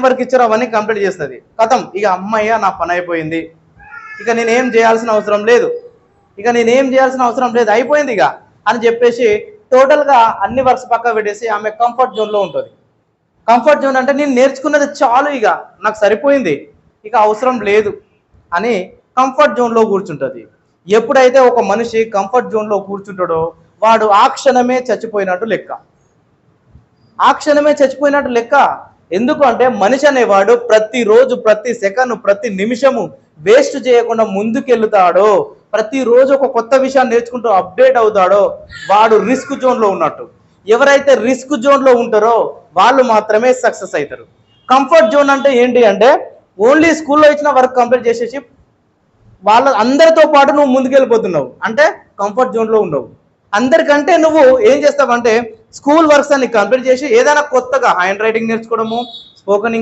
Work ఇచ్చారో అవన్నీ complete చేస్తుంది. కథం ఇక అమ్మయ్య నా పని అయిపోయింది, ఇక నేనేం చేయాల్సిన అవసరం లేదు, అయిపోయింది ఇక అని చెప్పేసి టోటల్గా అన్ని వర్క్స్ పక్క పెట్టేసి ఆమె కంఫర్ట్ జోన్లో ఉంటుంది. కంఫర్ట్ జోన్ అంటే నేను నేర్చుకున్నది చాలు, ఇక నాకు సరిపోయింది, ఇక అవసరం లేదు అని కంఫర్ట్ జోన్లో కూర్చుంటుంది. ఎప్పుడైతే ఒక మనిషి కంఫర్ట్ జోన్లో కూర్చుంటాడో వాడు ఆ క్షణమే చచ్చిపోయినట్టు లెక్క. ఎందుకు అంటే మనిషి అనేవాడు ప్రతిరోజు, ప్రతి సెకండ్, ప్రతి నిమిషము వేస్ట్ చేయకుండా ముందుకెళ్తాడో, ప్రతిరోజు ఒక కొత్త విషయాన్ని నేర్చుకుంటూ అప్డేట్ అవుతాడో వాడు రిస్క్ జోన్లో ఉన్నట్టు. ఎవరైతే రిస్క్ జోన్లో ఉంటారో వాళ్ళు మాత్రమే సక్సెస్ అవుతారు. కంఫర్ట్ జోన్ అంటే ఏంటి అంటే ఓన్లీ స్కూల్లో ఇచ్చిన వర్క్ కంప్లీట్ చేసేసి వాళ్ళ అందరితో పాటు నువ్వు ముందుకెళ్ళిపోతున్నావు అంటే కంఫర్ట్ జోన్లో ఉండవు. అందరికంటే నువ్వు ఏం చేస్తావంటే స్కూల్ వర్క్స్ అన్ని కంప్లీట్ చేసి ఏదైనా కొత్తగా హ్యాండ్ రైటింగ్ నేర్చుకోవడము, స్పోకెన్